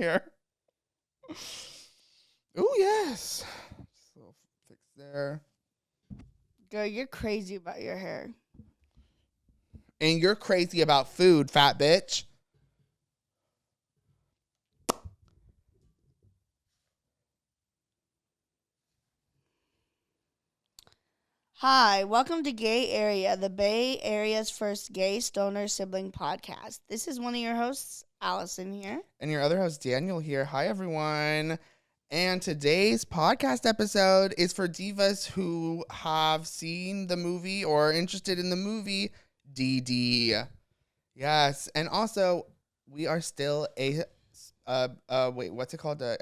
hair. Oh, yes. Just a little fix there. Girl, you're crazy about your hair. And you're crazy about food, fat bitch. Hi, welcome to Gay Area, the Bay Area's first gay stoner sibling podcast. This is one of your hosts, Allison here. And your other host, Daniel here. Hi, everyone. And today's podcast episode is for divas who have seen the movie or are interested in the movie Didi. Yes. And also, we are still a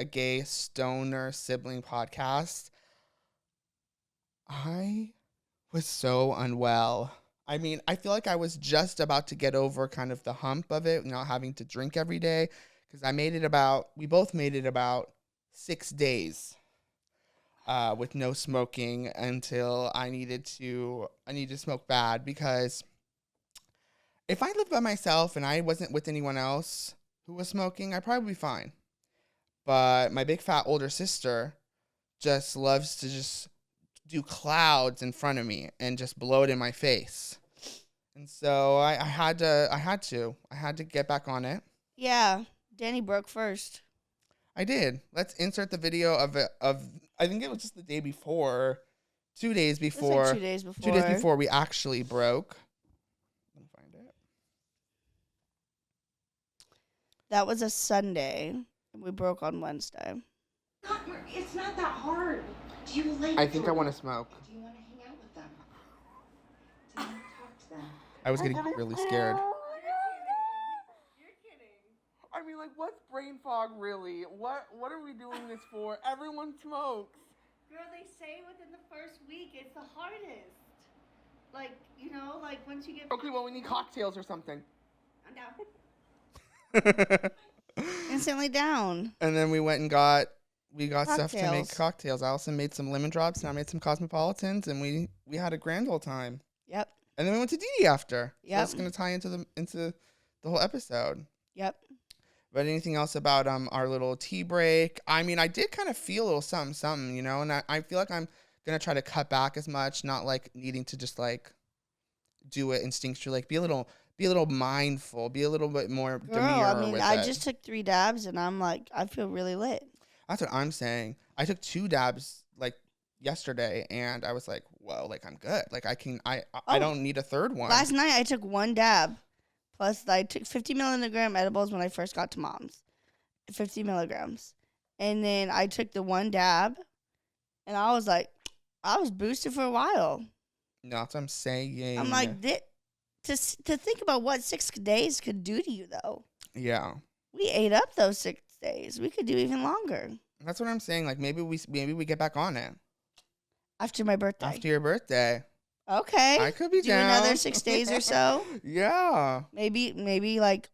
gay stoner sibling podcast. I was so unwell. I mean, I feel like I was just about to get over kind of the hump of it, not having to drink every day, because we both made it about 6 days with no smoking until I needed to smoke bad, because if I lived by myself and I wasn't with anyone else who was smoking, I'd probably be fine. But my big fat older sister just loves to just do clouds in front of me and just blow it in my face. And so I had to get back on it. Yeah, Danny broke first. I did. Let's insert the video of I think it was just the day before, 2 days before. Like 2 days before. 2 days before we actually broke. Let me find it. That was a Sunday. We broke on Wednesday. It's not that hard. Do you like I think I want to smoke. Do you want to hang out with them? Do you want to talk to them? I was getting really scared. You're kidding. I mean, like, what's brain fog really? What are we doing this for? Everyone smokes. Girl, they say within the first week it's the hardest. Like, once you get... Okay, well, we need cocktails or something. I'm down. Instantly down. And then we went and got stuff to make Cocktails. cocktails. Allison made some lemon drops and I made some cosmopolitans, and we had a grand old time. Yep. And then we went to Didi after. So Yep. that's going to tie into the whole episode. Yep. But anything else about our little tea break? I mean, I did kind of feel a little something, and I feel like I'm going to try to cut back as much, not like needing to just like do it instinctually, like be a little mindful, be a little bit more Girl, demure I mean, with I it. just took 3 dabs and I'm like, I feel really lit. That's what I'm saying. I took 2 dabs like yesterday and I was like, whoa, like I'm good. Like I don't need a third one. Last night I took 1 dab. Plus I took 50 milligram edibles when I first got to mom's. 50 milligrams. And then I took the 1 dab and I was like, I was boosted for a while. No, that's what I'm saying. I'm like, to think about what 6 days could do to you, though. Yeah. We ate up those 6 days. We could do even longer. That's what I'm saying. Like maybe we get back on it. After my birthday. After your birthday. Okay. I could be do down. another 6 days or so. Yeah. Maybe like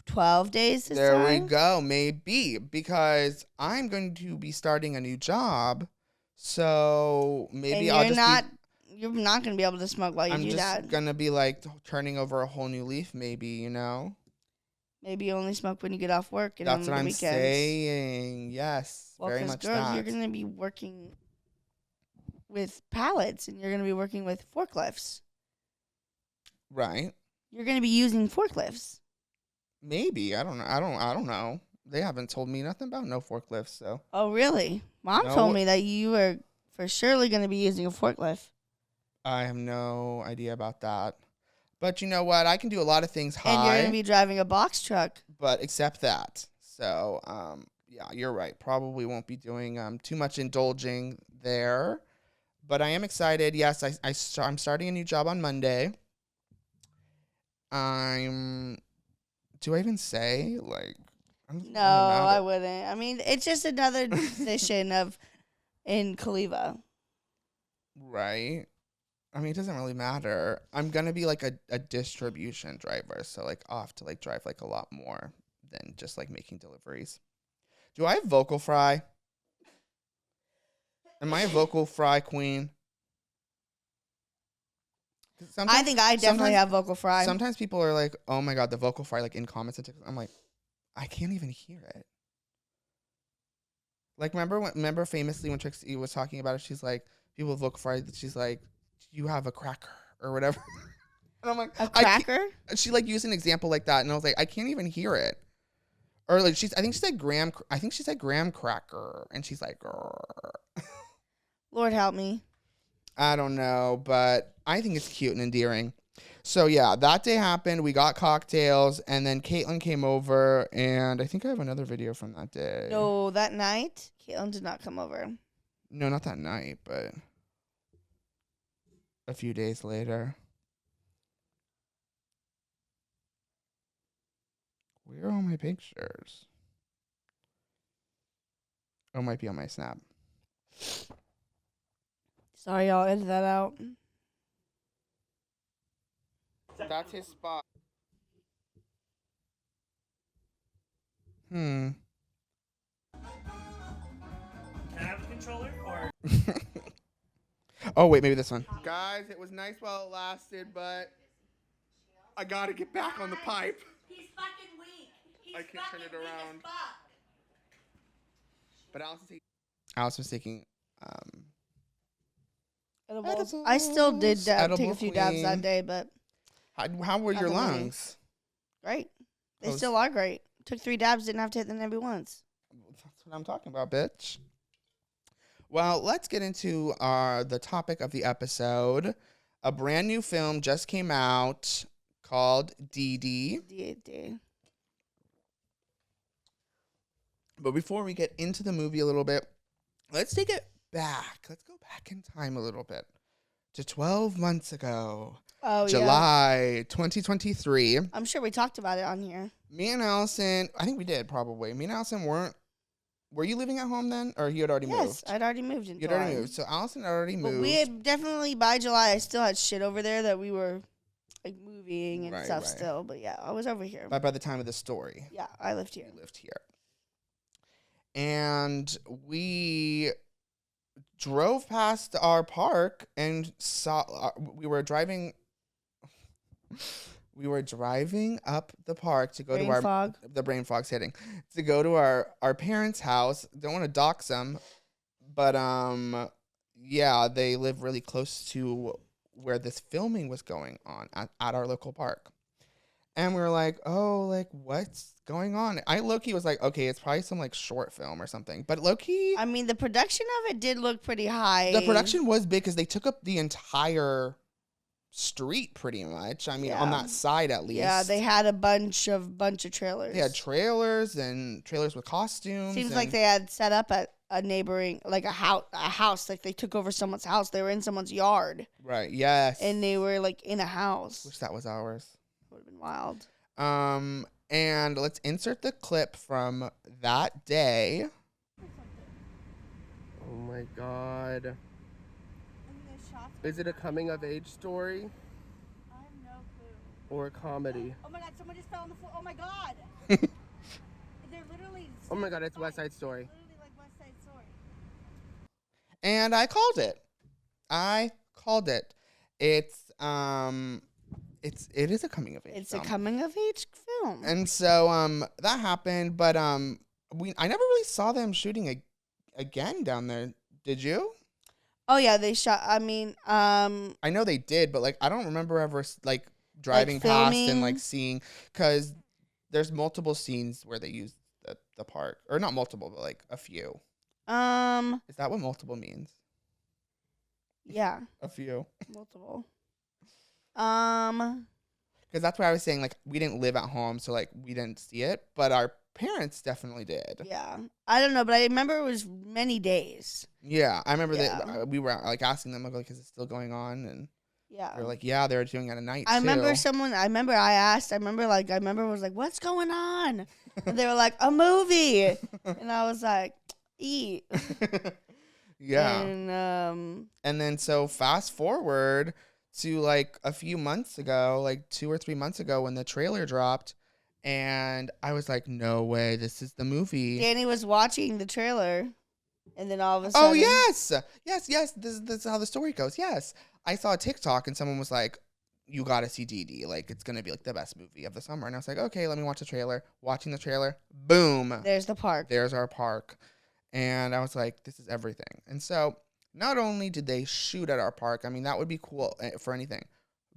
12 days this there time. we go. Maybe. Because I'm going to be starting a new job. So maybe and you're not going to be able to smoke while you do that. I'm just going to be like turning over a whole new leaf maybe, Maybe you only smoke when you get off work and That's on what the I'm weekends. saying. Yes. Well, very because much girls, that. you're going to be working with pallets and you're going to be working with forklifts. Right. You're going to be using forklifts. Maybe. I don't know. They haven't told me nothing about no forklifts, so. Oh, really? Mom No. told me that you were for surely going to be using a forklift. I have no idea about that. But you know what? I can do a lot of things high. And you're going to be driving a box truck. But except that. So, yeah, you're right. Probably won't be doing too much indulging there. But I am excited. Yes, I'm starting a new job on Monday. Do I even say? Like, No, I wouldn't. I mean, it's just another position in Kaliva. Right. I mean, it doesn't really matter. I'm going to be like a distribution driver. So like I'll have to like drive like a lot more than just like making deliveries. Do I have vocal fry? Am I a vocal fry queen? I think I definitely have vocal fry. Sometimes people are like, oh my God, the vocal fry, like in comments. I'm like, I can't even hear it. Like, remember famously when Trixie was talking about it, she's like, people look for it, she's like, you have a cracker or whatever. And I'm like, A I can't. cracker? She like used an example like that, and I was like, I can't even hear it. Or like I think she said graham. I think she said graham cracker, and she's like, "Grr." Lord help me. I don't know, but I think it's cute and endearing. So yeah, that day happened. We got cocktails, and then Caitlin came over, and I think I have another video from that day. No, that night, Caitlin did not come over. No, not that night, but a few days later. Where are all my pictures? Oh, it might be on my Snap. Sorry, y'all. Edit that out. That's his spot. Hmm. Can I have a controller or? Oh, wait, maybe this one. Guys, it was nice while it lasted, but I gotta get back on the pipe. He's fucking weak. He's I can't turn it fucking weak as around. fuck. But Alice was taking Edibles. I still did take Edible a few dabs queen. that day, but how were your Nothing really. lungs? great. They Those- still are great. Took 3 dabs, didn't have to hit them every once. That's what I'm talking about, bitch. Well, let's get into the topic of the episode. A brand new film just came out called Didi. D. But before we get into the movie a little bit, let's take it back. Let's go back in time a little bit to 12 months ago, Oh, yeah. July 2023. I'm sure we talked about it on here. Me and Allison, I think we did probably. Me and Allison were you living at home then? Or you had already Yes, moved? I'd already moved in You'd July. already moved. So Allison had already But moved. we had definitely, by July, I still had shit over there that we were like moving and Right, stuff right. still. But yeah, I was over here. But by the time of the story, Yeah, I lived here. we lived here. And we drove past our park and saw we were driving up the park to go Brain to our fog. the brain fog's hitting to go to our parents' house. Don't want to dox them, but yeah, they live really close to where this filming was going on at our local park. And we were like, oh, like, what's going on? I low-key was like, okay, it's probably some, like, short film or something. But low-key, I mean, the production of it did look pretty high. the production was big because they took up the entire street pretty much. I mean, on Yeah. that side at least. Yeah, they had a bunch of trailers. They had trailers and trailers with costumes. Seems like they had set up at a neighboring, like a house. Like they took over someone's house. They were in someone's yard. Right, yes. And they were like in a house. Wish that was ours. Would have been wild. And let's insert the clip from that day. Oh my god. Is it a coming of age story I have no clue. or a comedy? Oh my god, someone just fell on the floor. Oh my god. They're literally. Oh my god, it's West Side Story. Literally like West Side Story. And I called it. It is a coming of age. It's film. a coming of age film. And so that happened, but I never really saw them shooting again down there. Did you? Oh yeah, they shot. I mean, I know they did, but like I don't remember ever like driving past and filming? like seeing, because there's multiple scenes where they use the park, or not multiple, but like a few. Is that what multiple means? yeah, A few. multiple. Because that's why I was saying, like, we didn't live at home, so like we didn't see it, but our parents definitely did. Yeah, I don't know, but I remember it was many days. Yeah, I remember Yeah. that we were like asking them, like, is it still going on? And Yeah, they're like, yeah, they were doing it at night. I remember too. someone. I remember I asked. I remember was like, "What's going on?" And they were like, "A movie," and I was like, "Eat." Yeah. And then so fast forward to like a few months ago, like 2 or 3 months ago, when the trailer dropped, and I was like, no way, this is the movie. Danny was watching the trailer, and then all of a sudden, Oh yes. This is how the story goes. Yes. I saw a TikTok and someone was like, you gotta see Didi. Like, it's gonna be like the best movie of the summer. And I was like, okay, let me watch the trailer. Watching the trailer, boom. there's the park. There's our park. And I was like, this is everything. And so not only did they shoot at our park, I mean, that would be cool for anything,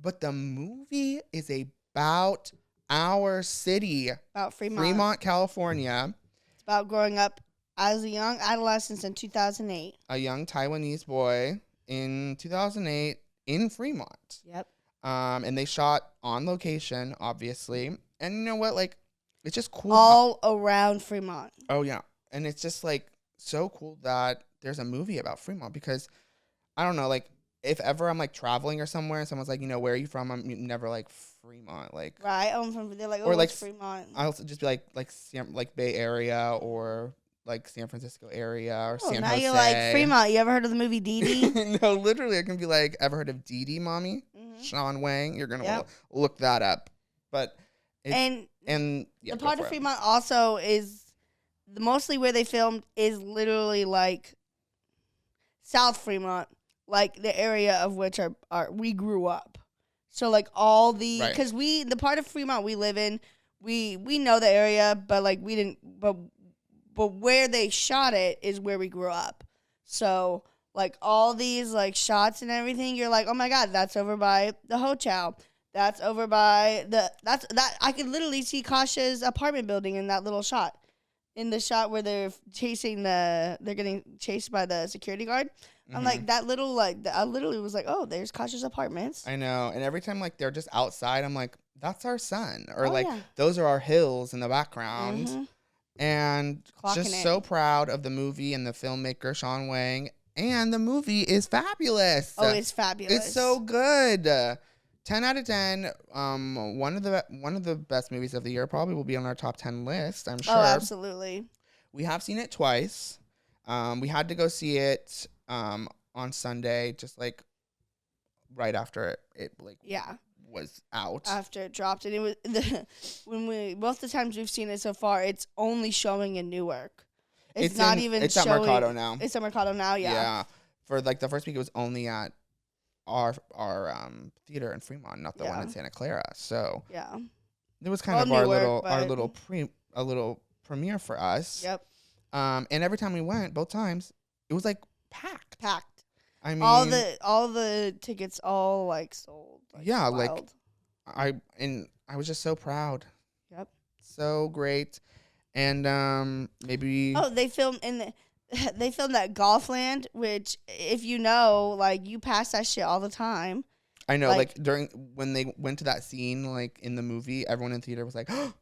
but the movie is about our city, About Fremont. Fremont, California. It's about growing up as a young adolescent in 2008. A young Taiwanese boy in 2008 in Fremont. Yep. And they shot on location, obviously. And you know what? Like, it's just cool. All around Fremont. Oh, yeah. And it's just, like, so cool that there's a movie about Fremont because, I don't know, like, if ever I'm, like, traveling or somewhere and someone's like, where are you from? I'm never like, Fremont. Like, Right. I'm from, they're like, or, like, Fremont. I'll also just be like Bay Area or, like, San Francisco area or San now Jose. you're like, Fremont. You ever heard of the movie Didi? No, literally, I can be like, ever heard of Didi, mommy? Mm-hmm. Sean Wang? You're going to look that up. But, and yeah, the part of Fremont also is mostly where they filmed is literally like South Fremont, like the area of which we grew up. So like all the, because the part of Fremont we live in, we know the area, but like we didn't, but where they shot it is where we grew up. So like all these like shots and everything, you're like, oh my God, that's over by the Ho Chow. That's over by that I could literally see Kasha's apartment building in that little shot. In the shot where they're getting chased by the security guard. Mm-hmm. I'm like, that little, like, I literally was like, oh, there's Kasha's apartments. I know. And every time, like, they're just outside, I'm like, that's our son. Or, those are our hills in the background. Mm-hmm. And just so proud of the movie and the filmmaker, Sean Wang. And the movie is fabulous. Oh, it's fabulous. It's so good. 10 out of 10. One of the best movies of the year. Probably will be on our top 10 list, I'm sure. Oh, absolutely. We have seen it twice. We had to go see it on Sunday, just like right after it was out. After it dropped, and it was both the times we've seen it so far, it's only showing in Newark. It's not even. It's showing, at Mercado now. It's at Mercado now. Yeah. Yeah. For like the first week, it was only at our theater in Fremont, not the one in Santa Clara. So yeah, it was kind of Newark, our little premiere for us. Yep. And every time we went, both times, it was like packed. I mean, all the tickets all like sold. Like, yeah, wild. like I was just so proud. Yep. So great. And maybe they filmed they filmed at Golfland, which if you know, like you pass that shit all the time. I know, like during when they went to that scene, like in the movie, everyone in the theater was like, "Oh,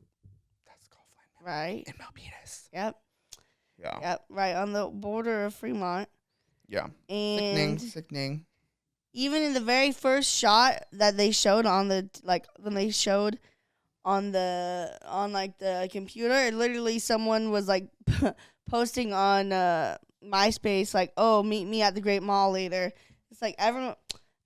that's Golfland, right?" In Milpitas. Yep. Yeah. Yep. Right on the border of Fremont. Yeah. And sickening. Even in the very first shot that they showed on the when they showed on the computer, it literally someone was like posting on MySpace like, "Oh, meet me at the Great Mall later." It's like everyone,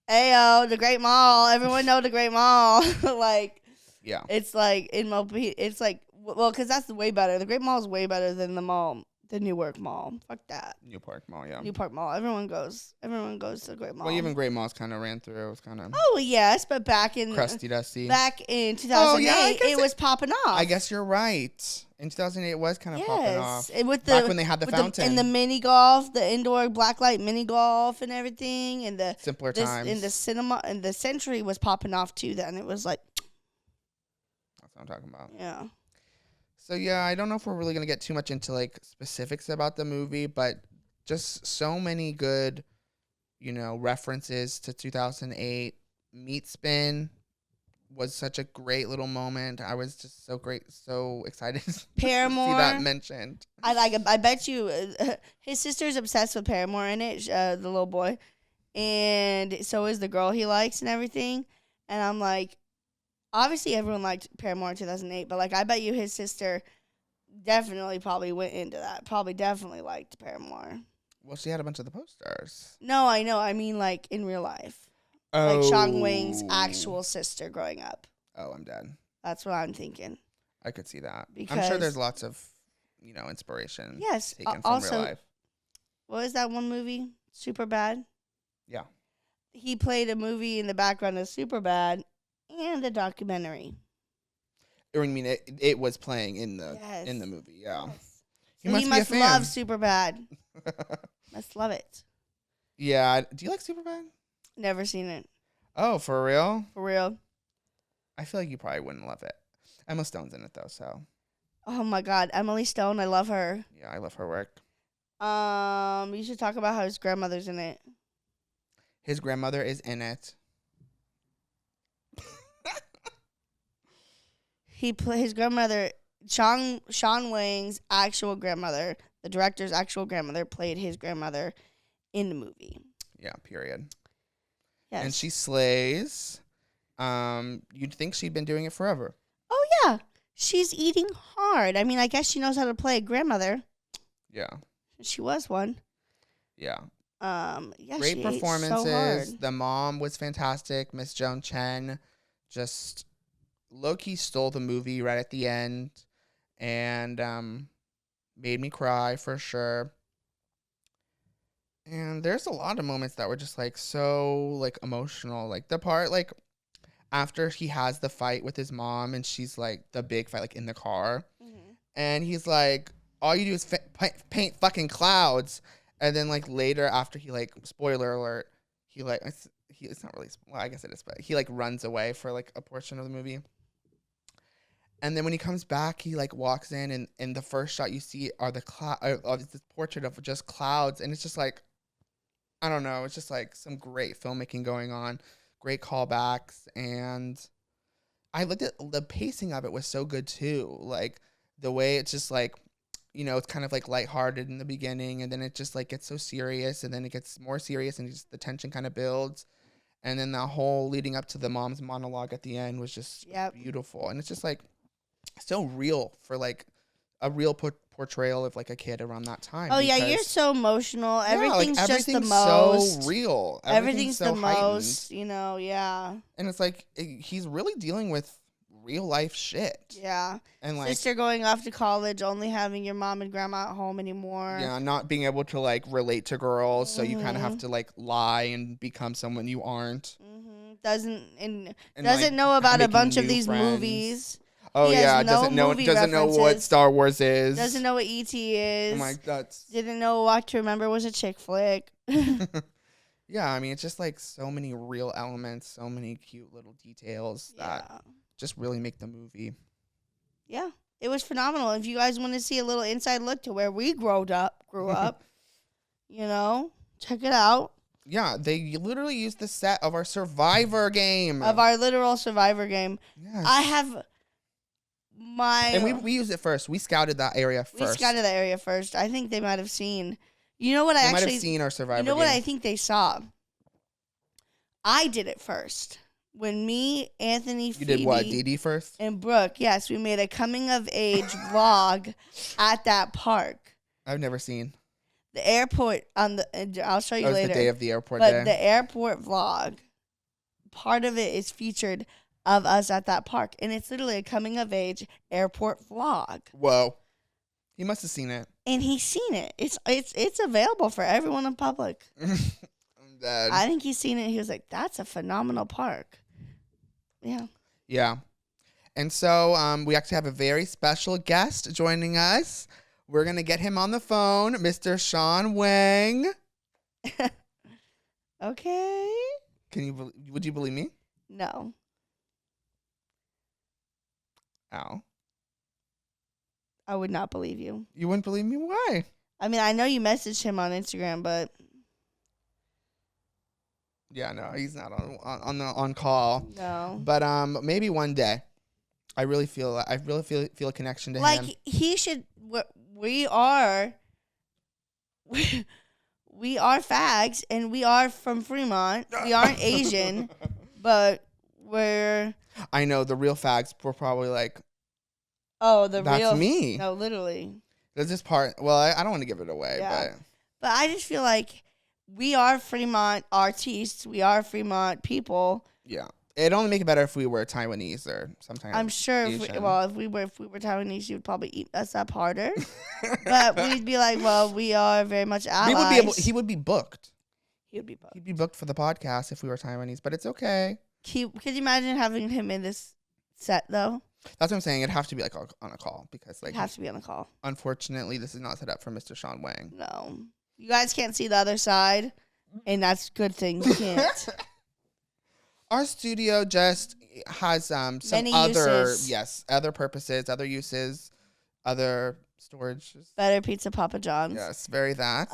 "Ayo, the Great Mall! Everyone know the Great Mall!" Like, yeah, it's like in Milpitas. It's like because that's way better. The Great Mall is way better than the mall. The Newark Mall. Fuck that. Newpark Mall, yeah. Newpark Mall. Everyone goes to the Great Mall. Well, even Great Malls kind of ran through. It was kind of... Oh, yes, but back in... crusty dusty. Back in 2008, it was popping off. I guess you're right. In 2008, it was kind of popping off. Back when they had the fountain. And the mini golf, the indoor blacklight mini golf and everything. And the... Simpler times. And the cinema... And the Century was popping off, too, then. It was like... That's what I'm talking about. Yeah. So, yeah, I don't know if we're really going to get too much into, like, specifics about the movie, but just so many good, references to 2008. Meat Spin was such a great little moment. I was just so excited to see that mentioned. I bet you his sister's obsessed with Paramore in it, the little boy, and so is the girl he likes and everything. And I'm like, obviously, everyone liked Paramore in 2008, but, like, I bet you his sister probably went into that. Probably definitely liked Paramore. Well, she had a bunch of the posters. No, I know. I mean, like, in real life. Oh. Like, Sean Wang's actual sister growing up. Oh, I'm dead. That's what I'm thinking. I could see that. Because I'm sure there's lots of, inspiration taken from also, real life. What was that one movie? Superbad? Yeah. He played a movie in the background of Superbad. And a documentary. I mean, it was playing in the movie, yeah. Yes. He So must be a fan. love Superbad. Must love it. Yeah. Do you like Superbad? Never seen it. Oh, for real? For real. I feel like you probably wouldn't love it. Emma Stone's in it though, so Oh my God, Emily Stone, I love her. yeah, I love her work. You should talk about how his grandmother's in it. His grandmother is in it. His grandmother, Sean Wang's actual grandmother, the director's actual grandmother, played his grandmother in the movie. Yeah, period. Yes. And she slays. You'd think she'd been doing it forever. Oh yeah, she's eating hard. I mean, I guess she knows how to play a grandmother. Yeah. She was one. Yeah. Yeah, Great she ate performances. so hard. The mom was fantastic. Miss Joan Chen just low-key stole the movie right at the end and made me cry for sure. And there's a lot of moments that were just like so like emotional. Like the part like after he has the fight with his mom and she's like the big fight like in the car. Mhm. And he's like, all you do is paint fucking clouds. And then like later after he like, spoiler alert, he like, it's not really, well, I guess it is, but he like runs away for like a portion of the movie. And then when he comes back, he like walks in and the first shot you see are the this portrait of just clouds. And it's just like, I don't know. It's just like some great filmmaking going on, great callbacks. And I looked at the pacing of it was so good too. Like the way it's just like, you know, it's kind of like lighthearted in the beginning and then it just like gets so serious and then it gets more serious and just the tension kind of builds. And then the whole leading up to the mom's monologue at the end was just beautiful. And it's just like so real for like a real portrayal of like a kid around that time. Oh yeah, you're so emotional. Yeah, Everything's like, just the everything's most so real. Everything's so the heightened. most, you know. Yeah. And it's like he's really dealing with real life shit. Yeah. And like sister going off to college, only having your mom and grandma at home anymore. Yeah, not being able to like relate to girls, so you kind of have to like lie and become someone you aren't. Mm-hmm. Doesn't like, know about a making bunch of new these friends. movies. Oh He has yeah, no movie doesn't know what references. Star Wars is. Doesn't know what E.T. is. Oh my, that's Didn't know Walk to Remember was a chick flick. Yeah, I mean it's just like so many real elements, so many cute little details that just really make the movie. Yeah, it was phenomenal. If you guys want to see a little inside look to where we grew up, you know, check it out. Yeah, they literally used the set of our Survivor game. Of our literal Survivor game. Yes. I have And we used it first. We scouted that area first. We scouted that area first. I think they might have seen. You know what They might have seen our Survivor You know game. what I think they saw? I did it first. When me, Anthony, You Phoebe, did what, Didi first? and Brooke, yes, we made a coming of age vlog at that park. I've never seen. The airport I'll show you That was later. the day of the airport but day. the airport vlog, part of it is featured of us at that park, and it's literally a coming of age airport vlog. Whoa, he must have seen it. And he's seen it. It's available for everyone in public. I'm dead. I think he's seen it. He was like, "That's a phenomenal park." Yeah. Yeah. And so we actually have a very special guest joining us. We're going to get him on the phone, Mr. Sean Wang. Okay. Would you believe me? No. Ow. I would not believe you. You wouldn't believe me? Why? I mean, I know you messaged him on Instagram, but Yeah, no, he's not on call. no. But maybe one day. I really feel a connection to him. Like he should. We are. We are fags, and we are from Fremont. We aren't Asian, but we're. I know the real fags were probably like, Oh, the that's real. me. No, literally. There's this part. Well, I don't want to give it away, Yeah. But I just feel like we are Fremont artists. We are Fremont people. but yeah, it'd only make it better if we were Taiwanese or sometimes. I'm sure. If Asian. we were Taiwanese, you would probably eat us up harder. But we'd be like, well, we are very much allies. He would be booked. He would be booked. He'd be booked for the podcast if we were Taiwanese, but it's okay. Could you imagine having him in this set though? That's what I'm saying. It'd have to be like on a call because like It has to be on the call. unfortunately this is not set up for Mr. Sean Wang. No. You guys can't see the other side, and that's a good thing. You can't. Our studio just has some Many other uses. other purposes, other uses, other storage. Better pizza, Papa John's. Yes, very that.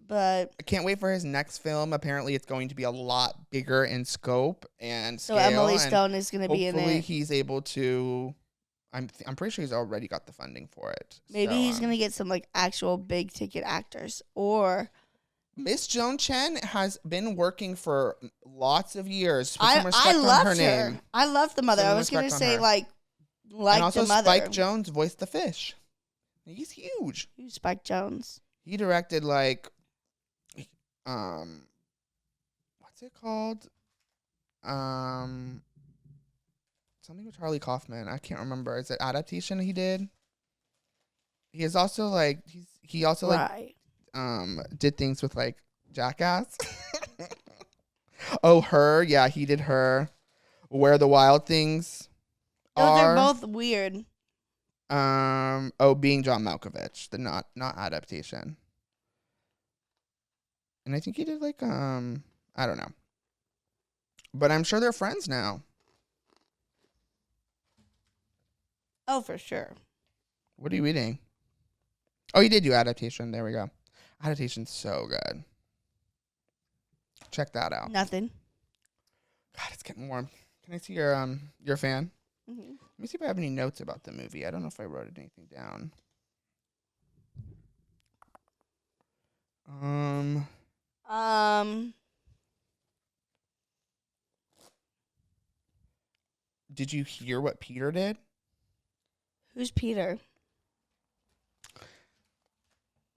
But I can't wait for his next film. Apparently, it's going to be a lot bigger in scope and so scale. Emily and Stone is going to be in hopefully, it. he's able to. I'm pretty sure he's already got the funding for it. Maybe So, he's going to get some like actual big ticket actors, or Miss Joan Chen has been working for lots of years. Put some I respect on loved her name. I loved the mother. Some I was going to respect on say her. like And also, the mother. Spike Jonze voiced the fish. He's huge. Who's Spike Jones? He directed like, what's it called? Something with Charlie Kaufman. I can't remember. Is it adaptation he did? He is also like he also Right. did things with like Jackass. Oh, Her. Yeah, he did Her. Where the Wild Things Those Are. are both weird. Being John Malkovich, the not adaptation. And I think he did like I don't know. But I'm sure they're friends now. Oh, for sure. What are you eating? Oh, you did do adaptation. There we go. Adaptation's so good. Check that out. Nothing. God, it's getting warm. Can I see your fan? Hmm. Let me see if I have any notes about the movie. I don't know if I wrote anything down. Did you hear what Peter did? Who's Peter?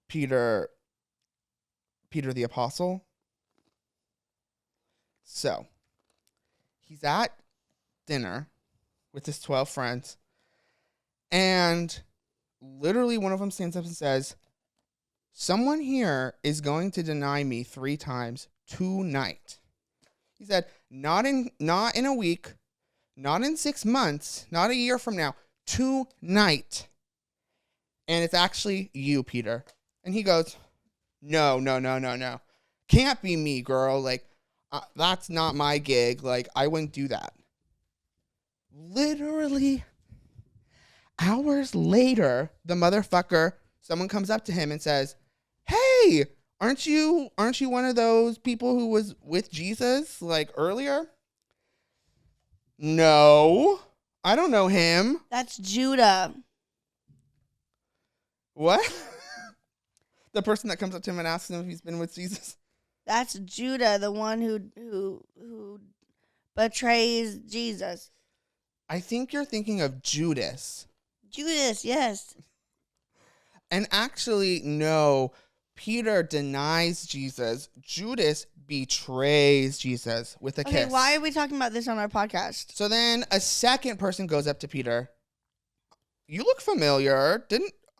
Peter the Apostle. So, he's at dinner with his 12 friends, and literally one of them stands up and says, "Someone here is going to deny me 3 times tonight." He said, not in a week, not in 6 months, not a year from now, tonight. And it's actually you, Peter. And he goes, no. Can't be me, girl. Like, that's not my gig. Like, I wouldn't do that. Literally hours later, the motherfucker, someone comes up to him and says, "Hey, aren't you one of those people who was with Jesus like earlier?" "No, I don't know him." That's Judah. What? The person that comes up to him and asks him if he's been with Jesus? That's Judah, the one who betrays Jesus. I think you're thinking of Judas. Judas, yes. And actually, no. Peter denies Jesus. Judas betrays Jesus with a Okay, kiss. why are we talking about this on our podcast? So then a second person goes up to Peter. "You look familiar.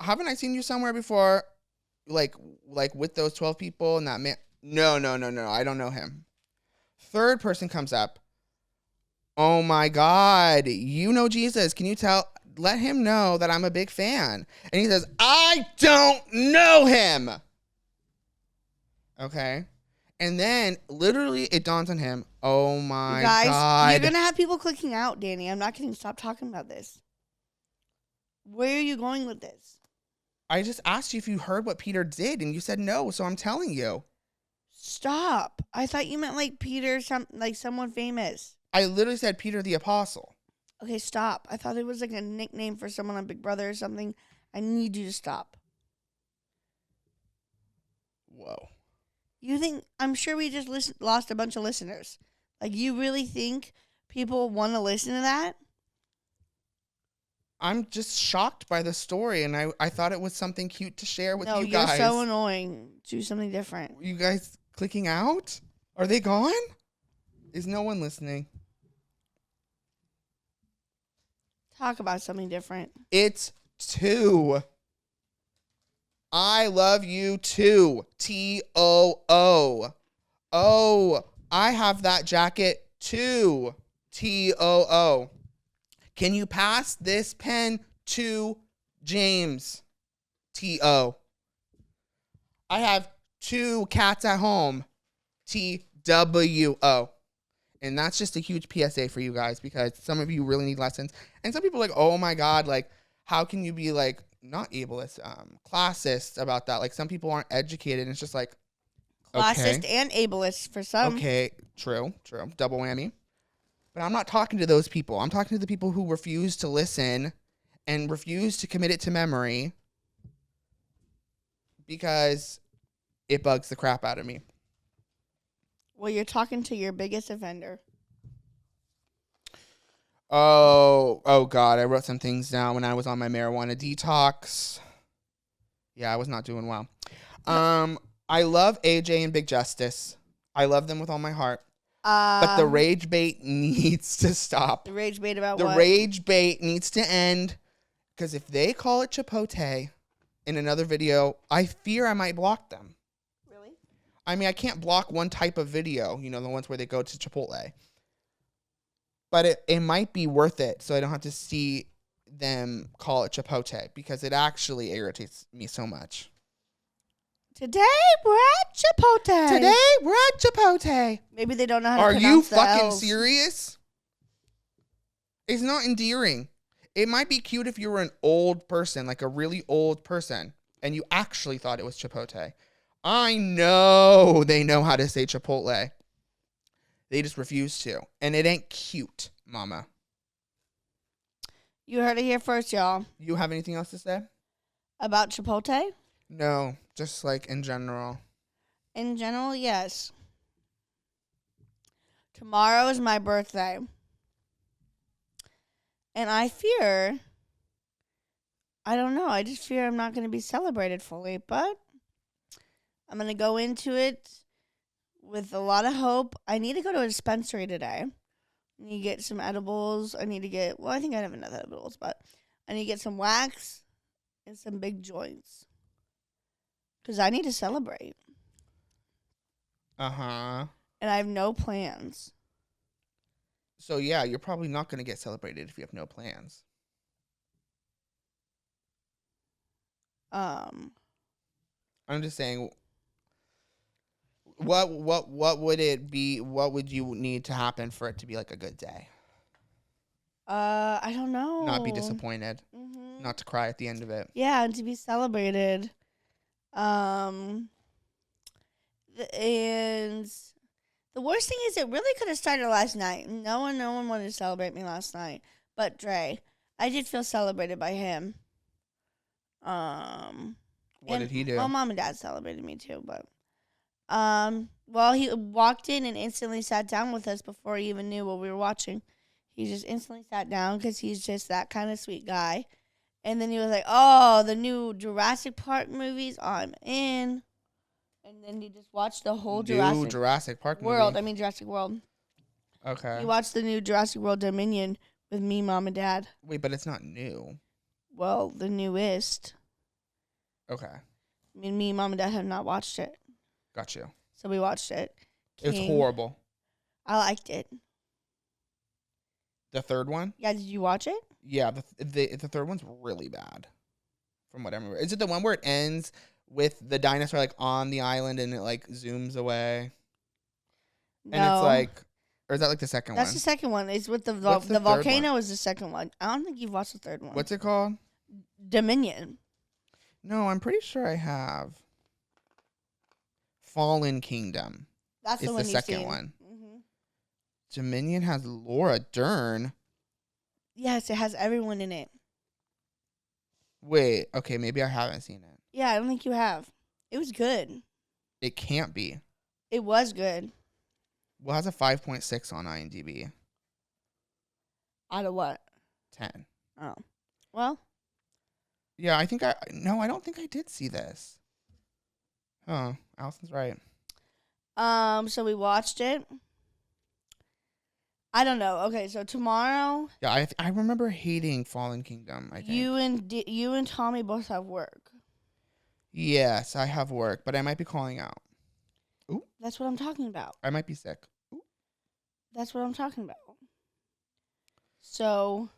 Haven't I seen you somewhere before? Like with those 12 people and that man?" No. I don't know him. Third person comes up. "Oh my God, you know Jesus. Can you let him know that I'm a big fan?" And he says, "I don't know him." Okay. And then literally it dawns on him, "Oh my You guys, God." you're going to have people clicking out, Danny. I'm not kidding. Stop talking about this. Where are you going with this? I just asked you if you heard what Peter did, and you said no, so I'm telling you. Stop. I thought you meant like Peter, someone famous. I literally said Peter the Apostle. Okay, stop. I thought it was like a nickname for someone on Big Brother or something. I need you to stop. Whoa. I'm sure we just lost a bunch of listeners. Like, you really think people want to listen to that? I'm just shocked by the story, and I thought it was something cute to share with No, you you're guys. so annoying. Do something different. You guys clicking out? Are they gone? Is no one listening? Talk about something different. It's 2. I love you too. TOO. Oh, I have that jacket too. TOO. Can you pass this pen to James? T.O. I have 2 cats at home. T.W.O. And that's just a huge PSA for you guys because some of you really need lessons. And some people are like, oh my God, like, how can you be like, not ableist, classist about that? Like, some people aren't educated. And it's just like, Classist okay, and ableist for some. okay, true, double whammy. But I'm not talking to those people. I'm talking to the people who refuse to listen and refuse to commit it to memory because it bugs the crap out of me. Well, you're talking to your biggest offender. Oh God, I wrote some things down when I was on my marijuana detox. Yeah, I was not doing well. I love AJ and Big Justice. I love them with all my heart. But the rage bait needs to stop. The rage bait about The what? rage bait needs to end because if they call it Chipotle in another video, I fear I might block them. Really? I mean, I can't block one type of video, you know, the ones where they go to Chipotle. But it might be worth it so I don't have to see them call it Chipotle because it actually irritates me so much. Today we're at Chipotle. Today we're at Chipotle. Maybe they don't know how to Are you pronounce the fucking L's. serious? It's not endearing. It might be cute if you were an old person, like a really old person, and you actually thought it was Chipotle. I know they know how to say Chipotle. They just refuse to. And it ain't cute, mama. You heard it here first, y'all. You have anything else to say? About Chipotle? No, just like in general. In general, yes. Tomorrow is my birthday. And I don't know, I just fear I'm not going to be celebrated fully, but I'm going to go into it with a lot of hope. I need to go to a dispensary today. I need to get some edibles. I think I have enough edibles, but I need to get some wax and some big joints. Because I need to celebrate. Uh-huh. And I have no plans. So, yeah, you're probably not going to get celebrated if you have no plans. I'm just saying, what would it be? What would you need to happen for it to be like a good day? I don't know. Not be disappointed. Mm-hmm. Not to cry at the end of it. Yeah, and to be celebrated. And the worst thing is it really could have started last night. No one wanted to celebrate me last night. But Dre, I did feel celebrated by him. What did he do? Well, mom and dad celebrated me too, but well, he walked in and instantly sat down with us before he even knew what we were watching. He just instantly sat down because he's just that kind of sweet guy. And then he was like, "Oh, the new Jurassic Park movies, I'm in." And then he just watched the whole Jurassic Park World. movie. I mean Jurassic World. Okay. He watched the new Jurassic World Dominion with me, mom, and dad. Wait, but it's not new. Well, the newest. Okay. I mean, me, mom, and dad have not watched it. Got you. So we watched it. It was horrible. I liked it. The third one? Yeah, did you watch it? Yeah, the third one's really bad. From what I remember. Is it the one where it ends with the dinosaur like on the island and it like zooms away? No. And it's like, or is that like the second one? That's the second one. It's with the What's the third volcano one? is the second one. I don't think you've watched the third one. What's it called? Dominion. No, I'm pretty sure I have. Fallen Kingdom. That's It's the one the you've second seen. one. Mm-hmm. Dominion has Laura Dern. Yes, it has everyone in it. Wait, okay, maybe I haven't seen it. Yeah, I don't think you have. It was good. It can't be. It was good. Well, it has a 5.6 on IMDb. Out of what? 10. Oh. Well. Yeah, I don't think I did see this. Oh, Allison's right. So we watched it. I don't know. Okay, so tomorrow. Yeah, I remember hating Fallen Kingdom, I think. You and Tommy both have work. Yes, I have work, but I might be calling out. Ooh. That's what I'm talking about. I might be sick. Ooh. That's what I'm talking about. So,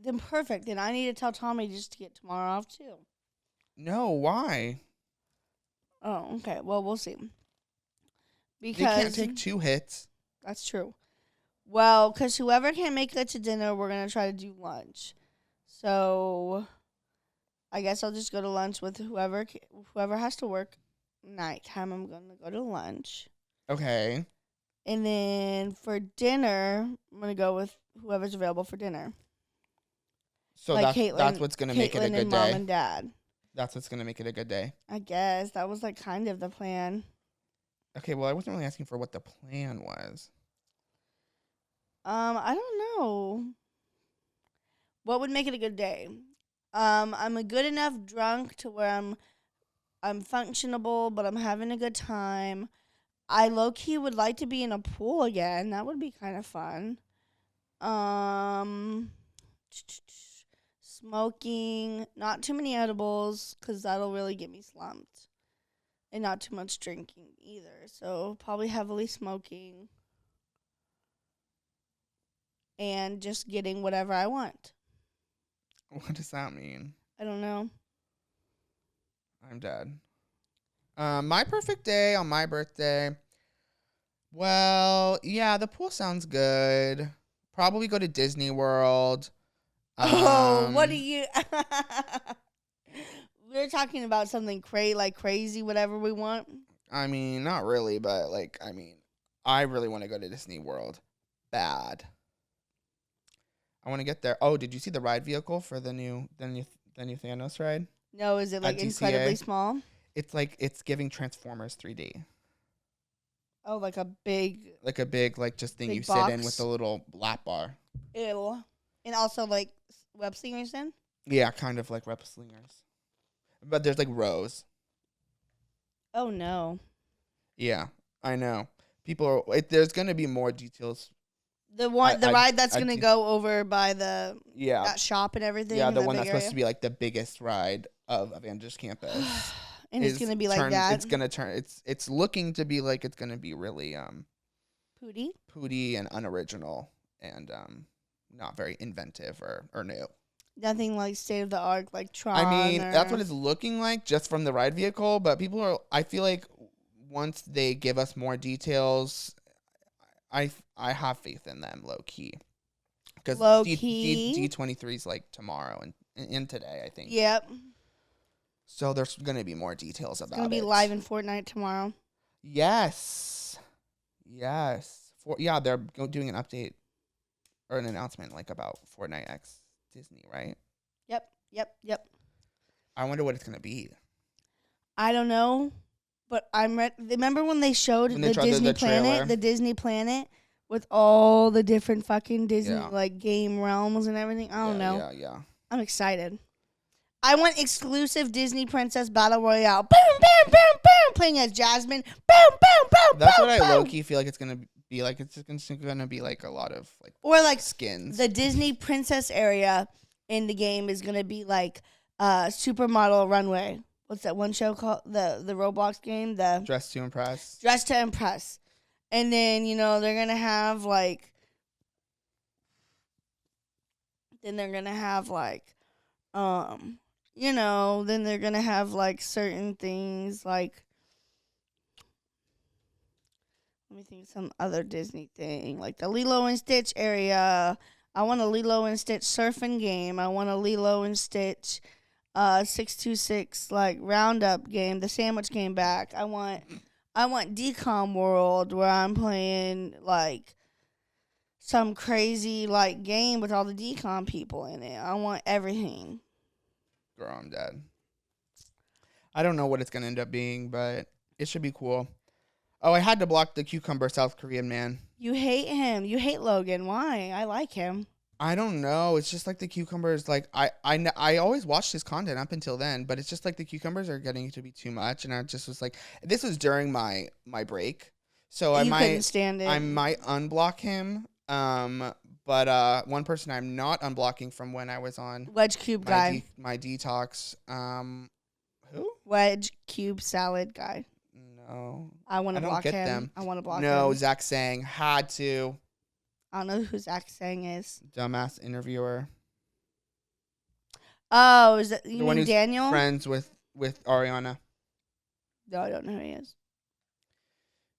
Then perfect. Then I need to tell Tommy just to get tomorrow off too. No, why? Oh, okay. Well, we'll see. They Because can't take 2 hits. that's true. Well, because whoever can't make it to dinner, we're gonna try to do lunch. So I guess I'll just go to lunch with whoever has to work nighttime. I'm gonna go to lunch, Okay. and then for dinner, I'm gonna go with whoever's available for dinner. So Like that's what's gonna make it a Caitlin good and Mom day. and Dad. That's what's gonna make it a good day. I guess that was like kind of the plan. Okay, well I wasn't really asking for what the plan was. I don't know. What would make it a good day? I'm a good enough drunk to where I'm functionable, but I'm having a good time. I low key would like to be in a pool again. That would be kind of fun. Smoking, not too many edibles, because that'll really get me slumped. And not too much drinking either. So probably heavily smoking. And just getting whatever I want. What does that mean? I don't know. I'm dead. My perfect day on my birthday. Well, yeah, the pool sounds good. Probably go to Disney World. What do you... We're talking about something crazy, whatever we want. I mean, not really, but I really want to go to Disney World. Bad. I want to get there. Oh, did you see the ride vehicle for the new Thanos ride? No, is it like At DCA? incredibly small? It's giving Transformers 3D. Oh, like a big... Just thing Big you sit in box? with a little lap bar. Ew. And also like web slingers then? Yeah, kind of like rep slingers. But there's like rows. Oh, no. Yeah, I know. There's going to be more details. The ride that's I going to do- go over by Yeah. that shop and everything? Yeah, in the that one big that's supposed area? to be like the biggest ride of Avengers Campus. And it's going to be like that? It's going to turn it's looking to be like it's going to be really Pooty? pooty and unoriginal and not very inventive or new. Nothing like state of the art like Tron. I mean, or... that's what it's looking like just from the ride vehicle, but I feel like once they give us more details, I have faith in them low key. Because Low key? D23 is like tomorrow and today, I think. Yep. So there's going to be more details about it. It's going to be live in Fortnite tomorrow. Yes. They're doing an update or an announcement like about Fortnite X Disney, right? Yep. I wonder what it's going to be. I don't know, but I'm ready. Remember when they showed When the they tried Disney the Planet? trailer? The Disney Planet with all the different fucking Disney Yeah. like game realms and everything. I don't know. Yeah. I'm excited. I want exclusive Disney Princess Battle Royale. Boom, bam, bam, bam. Playing as Jasmine. Boom, boom, boom, That's boom, what I boom. low-key feel like it's going to be like. It's just going to be like a lot of like Or like skins. the Disney Princess area in the game is gonna be like Supermodel Runway. What's that one show called? The Roblox game? The Dress to Impress. Dress to Impress. And then, they're gonna have like then they're gonna have certain things like let me think of some other Disney thing. Like the Lilo and Stitch area. I want a Lilo and Stitch surfing game. I want a Lilo and Stitch 626 like roundup game, the sandwich game back. I want Decom World where I'm playing like some crazy like game with all the Decom people in it. I want everything. Girl, I'm dead. I don't know what it's going to end up being, but it should be cool. Oh, I had to block the cucumber South Korean man. You hate him. You hate Logan. Why? I like him. I don't know. It's just like the cucumbers. Like I always watched his content up until then, but it's just like the cucumbers are getting to be too much, and I just was like, this was during my break, so I couldn't stand it. I might unblock him. But one person I'm not unblocking from when I was on Wedge cube guy. my detox. Who? Wedge cube salad guy. No. I want to block him. Them. I want to block him. No, Zach Sang had to. I don't know who Zach Sang is. Dumbass interviewer. Oh, is that The you one mean who's Daniel? friends with Ariana. No, I don't know who he is.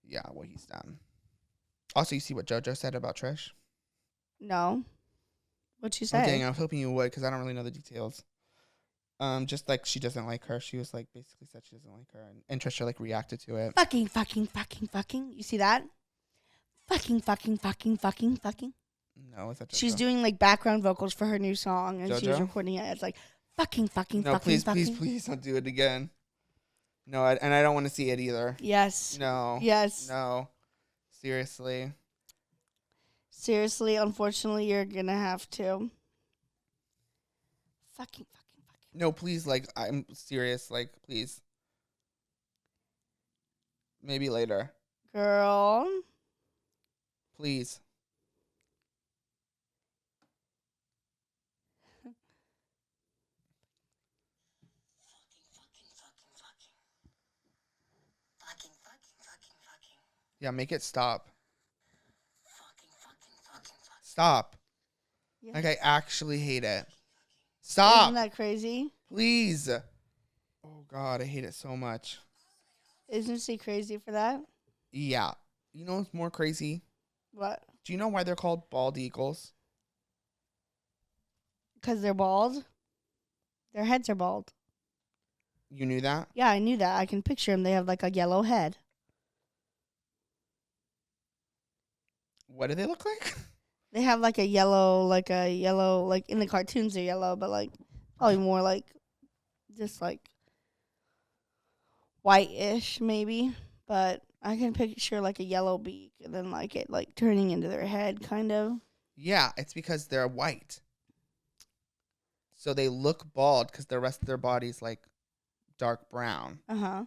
Yeah, well, he's done. Also, you see what JoJo said about Trish? No. What'd you Oh, dang, say? I was hoping you would because I don't really know the details. Just like she doesn't like her. She was like basically said she doesn't like her, and Trisha like reacted to it. Fucking, fucking, fucking, fucking. You see that? Fucking, fucking, fucking, fucking, fucking. No, is that JoJo? She's doing like background vocals for her new song, and she was JoJo? recording it. It's like fucking, fucking, No, fucking, please, fucking. please, please don't do it again. No, and I don't want to see it either. Yes. No. Yes. No. Seriously. Seriously, unfortunately, you're gonna have to. Fucking, fucking, fucking. No, please, like, I'm serious. Like, please. Maybe later. Girl. Please. Yeah, make it stop. Stop. Yeah. Like, I actually hate it. Stop. Isn't that crazy? Please. Oh, God, I hate it so much. Isn't she crazy for that? Yeah. You know what's more crazy? What? Do you know why they're called bald eagles? Because they're bald? Their heads are bald. You knew that? Yeah, I knew that. I can picture them. They have like a yellow head. What do they look like? They have like a yellow, like in the cartoons they're yellow, but like probably more like just like white-ish maybe. But I can picture like a yellow beak and then like it like turning into their head kind of. Yeah, it's because they're white. So they look bald because the rest of their body's like dark brown. Uh-huh.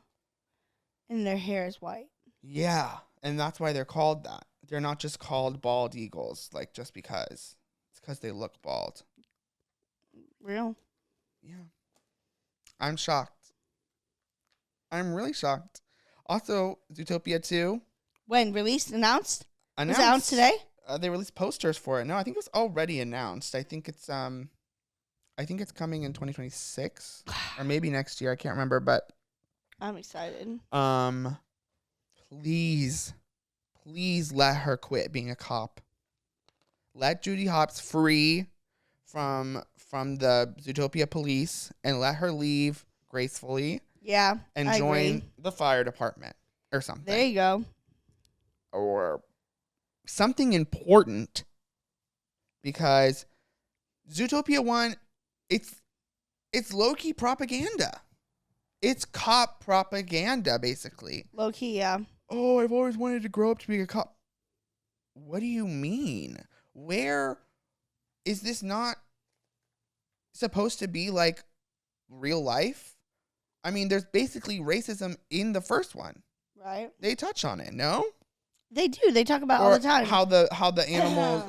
And their hair is white. Yeah, and that's why they're called that. They're not just called bald eagles, like just because. It's because they look bald. Real? Yeah. I'm shocked. I'm really shocked. Also, Zootopia 2 When released, announced? announced. Was it out today? They released posters for it. No, I think it was already announced. I think it's coming in 2026 or maybe next year. I can't remember, but I'm excited. please let her quit being a cop. Let Judy Hopps free from the Zootopia police and let her leave gracefully Yeah, and I join agree. the fire department or something. There you go. Or something important, because Zootopia 1, it's low-key propaganda. It's cop propaganda, basically. Low key, yeah. Oh, I've always wanted to grow up to be a cop. What do you mean? Where is this not supposed to be like real life? I mean, there's basically racism in the first one. Right? They touch on it, no? They do. They talk about it all Or the time. how the animals,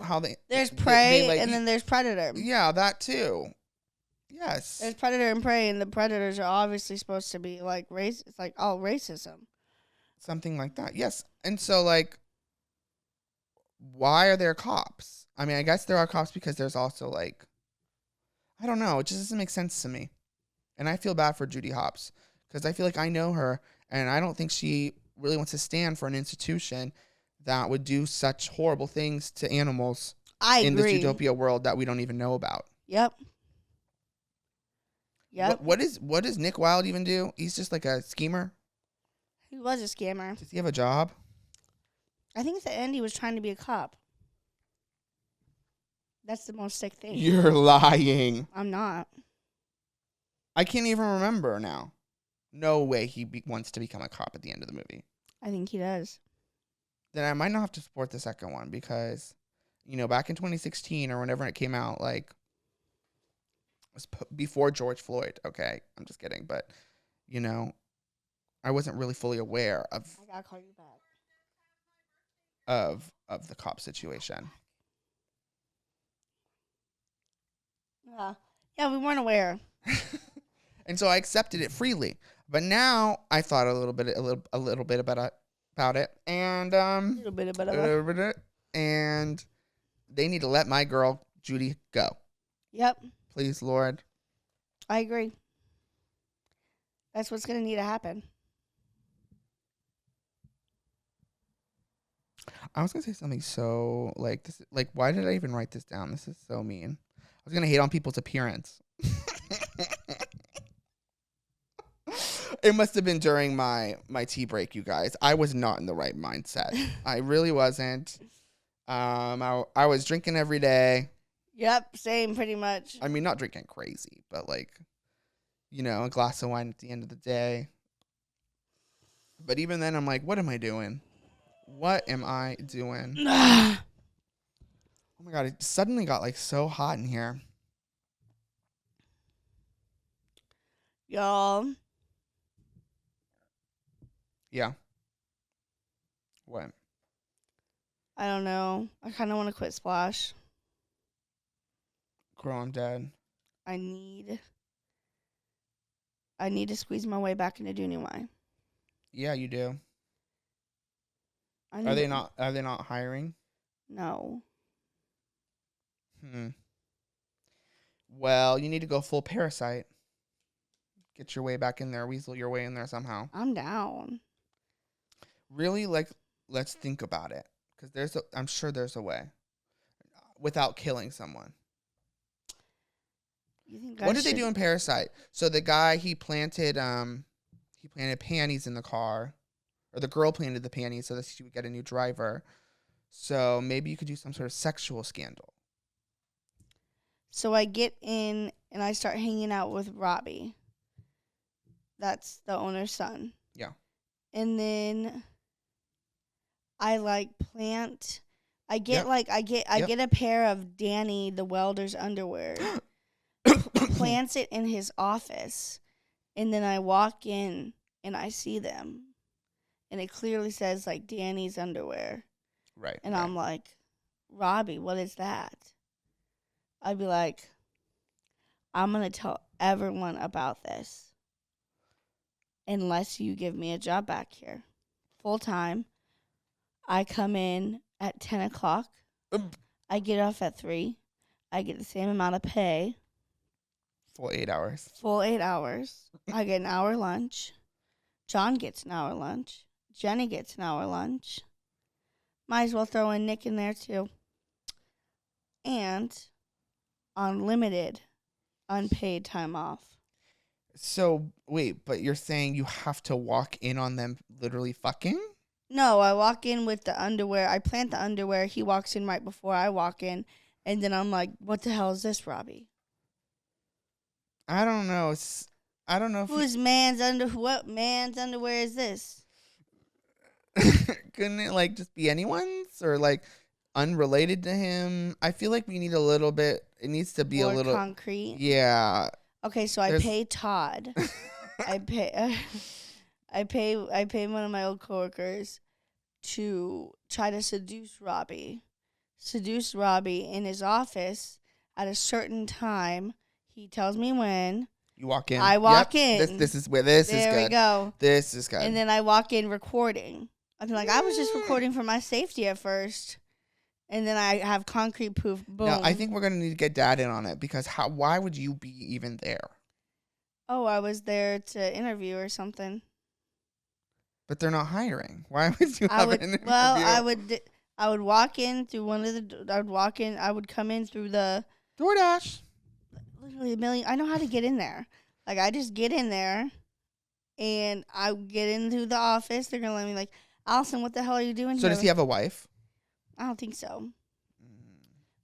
There's they prey like and then there's predator. yeah, that too. Yes. There's predator and prey, and the predators are obviously supposed to be like race. It's like racism. Something like that. Yes. And so like, why are there cops? I mean, I guess there are cops because there's also like, I don't know. It just doesn't make sense to me. And I feel bad for Judy Hopps because I feel like I know her and I don't think she really wants to stand for an institution that would do such horrible things to animals I in agree. this Zootopia world that we don't even know about. Yep. Yep. What does Nick Wilde even do? He's just like a schemer. He was a scammer. Does he have a job? I think at the end he was trying to be a cop. That's the most sick thing. You're lying. I'm not. I can't even remember now. No way he wants to become a cop at the end of the movie. I think he does. Then I might not have to support the second one because, back in 2016 or whenever it came out, like, it was before George Floyd. Okay, I'm just kidding. But, I wasn't really fully aware of I gotta call you back. of the cop situation. Yeah, we weren't aware. And so I accepted it freely. But now I thought a little bit about it, and A little bit of it. and they need to let my girl Judy go, Yep. please, Lord. I agree. That's what's going to need to happen. I was gonna say something so like this. Like, why did I even write this down? This is so mean. I was gonna hate on people's appearance. It must have been during my tea break, you guys. I was not in the right mindset. I really wasn't. I was drinking every day. Yep, same pretty much. I mean, not drinking crazy, but like, a glass of wine at the end of the day. But even then, I'm like, what am I doing? What am I doing? Oh my God, it suddenly got like so hot in here. Y'all, Yeah. What? I don't know. I kind of want to quit Splash. Girl, I'm dead. I need to squeeze my way back into Dooney Y. Yeah, you do. I Are they need- not hiring? No. Well, you need to go full Parasite. Get your way back in there, weasel your way in there somehow. I'm down. Really, like, let's think about it, because I'm sure there's a way, without killing someone. You think What did they do in Parasite? So the guy he planted panties in the car, or the girl planted the panties so that she would get a new driver. So maybe you could do some sort of sexual scandal. So I get in and I start hanging out with Robbie. That's the owner's son. Yeah. And then I plant. I get Yep. get a pair of Danny the welder's underwear. Plants it in his office, and then I walk in and I see them, and it clearly says like Danny's underwear. Right. And right. I'm like, Robbie, what is that? I'd be like, I'm going to tell everyone about this unless you give me a job back here. Full time. I come in at 10 o'clock. I get off at 3. I get the same amount of pay. Full 8 hours. Full 8 hours. I get an hour lunch. John gets an hour lunch. Jenny gets an hour lunch. Might as well throw in Nick in there too. And unlimited unpaid time off. So, wait, but you're saying you have to walk in on them literally fucking? No, I walk in with the underwear. I plant the underwear. He walks in right before I walk in. And then I'm like, what the hell is this, Robbie? I don't know. I don't know if What man's underwear is this? couldn't it like just be anyone's or like unrelated to him? I feel like we need a little bit. It needs to be More a little concrete. Yeah. Okay, so I pay Todd. I pay one of my old coworkers to try to seduce Robbie in his office at a certain time. He tells me when. You walk in. I walk in. This is where this is good. There we go. This is good. And then I walk in recording. I'm like, I was just recording for my safety at first. And then I have concrete proof. Boom. No, I think we're gonna need to get Dad in on it because why would you be even there? Oh, I was there to interview or something. But they're not hiring. Why would you have an interview? Well, I would walk in through one of the. I would come in through the. DoorDash. Literally a million. I know how to get in there. Like I just get in there, and I get into the office. They're gonna let me like, Allison, what the hell are you doing So here? does he have a wife? I don't think so.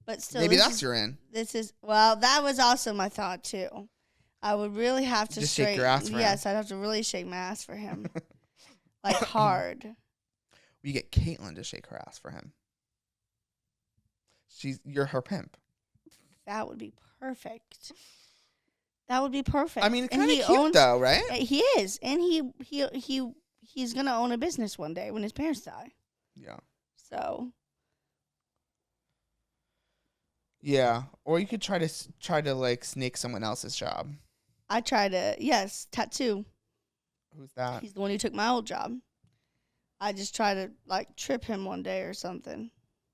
But still, Maybe that's your in. That was also my thought too. I would really have to Just shake your ass for him. Yes, I'd have to really shake my ass for him, like hard. We get Caitlin to shake her ass for him. You're her pimp. That would be perfect. That would be perfect. I mean, it's kind of cute though, right? He is, and he's gonna own a business one day when his parents die. Yeah. So. Yeah, or you could try to like snake someone else's job. I try to tattoo. Who's that? He's the one who took my old job. I just try to like trip him one day or something.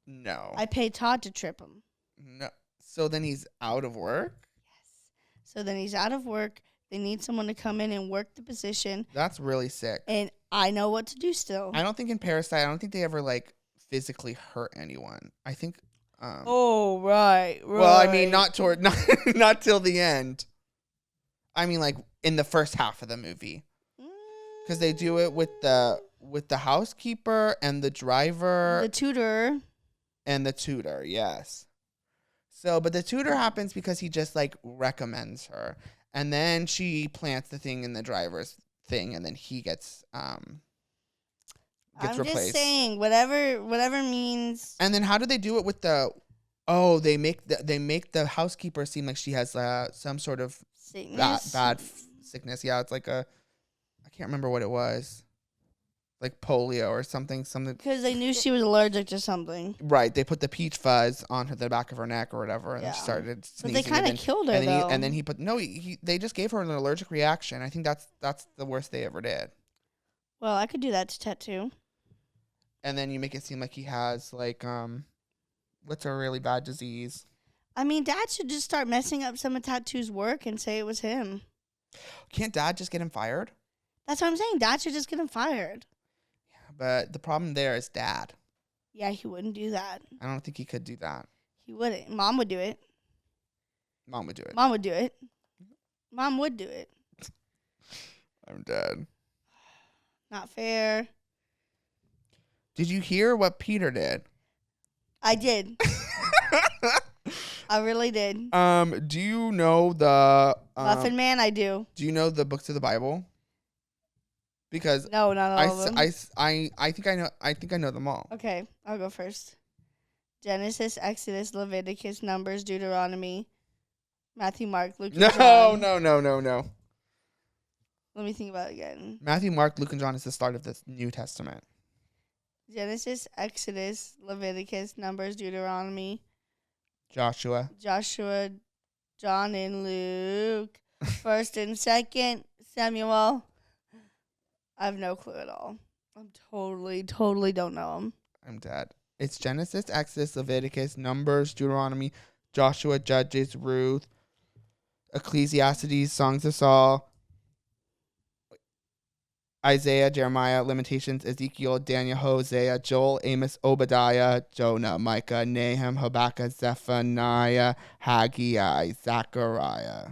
No. I pay Todd to trip him. No. So then he's out of work? So then he's out of work. They need someone to come in and work the position. That's really sick. And I know what to do still. I don't think in Parasite, I don't think they ever like physically hurt anyone. I think. Oh, right. Well, I mean, not not till the end. I mean, like in the first half of the movie, because they do it with the housekeeper and the driver, the tutor, and the tutor. Yes. So, but the tutor happens because he just like recommends her, and then she plants the thing in the driver's thing, and then he gets I'm replaced. just saying, whatever means. And then how do they do it with the? Oh, they make the housekeeper seem like she has some sort of Sickness. bad sickness. Yeah, it's like I can't remember what it was, like polio or something. Because they knew she was allergic to something. Right, they put the peach fuzz on the back of her neck or whatever, and Yeah. she started sneezing. But they kind of killed her, though. And then he put they just gave her an allergic reaction. I think that's the worst they ever did. Well, I could do that to tattoo. And then you make it seem like he has like what's a really bad disease? I mean, Dad should just start messing up some of Tattoo's work and say it was him. Can't Dad just get him fired? That's what I'm saying. Dad should just get him fired. But the problem there is Dad. Yeah, he wouldn't do that. I don't think he could do that. He wouldn't. Mom would do it. Mom would do it. Mom would do it. Mom would do it. I'm dead. Not fair. Did you hear what Peter did? I did. I really did. Do you know the Muffin Man, I do. Do you know the books of the Bible? Because No, not all of them. I think I know them all. Okay, I'll go first. Genesis, Exodus, Leviticus, Numbers, Deuteronomy, Matthew, Mark, Luke, and John. No. Let me think about it again. Matthew, Mark, Luke, and John is the start of the New Testament. Genesis, Exodus, Leviticus, Numbers, Deuteronomy, Joshua. John and Luke, 1st and 2nd Samuel. I have no clue at all. I'm totally don't know them. I'm dead. It's Genesis, Exodus, Leviticus, Numbers, Deuteronomy, Joshua, Judges, Ruth, Ecclesiastes, Songs of Saul, Isaiah, Jeremiah, Lamentations, Ezekiel, Daniel, Hosea, Joel, Amos, Obadiah, Jonah, Micah, Nahum, Habakkuk, Zephaniah, Haggai, Zechariah.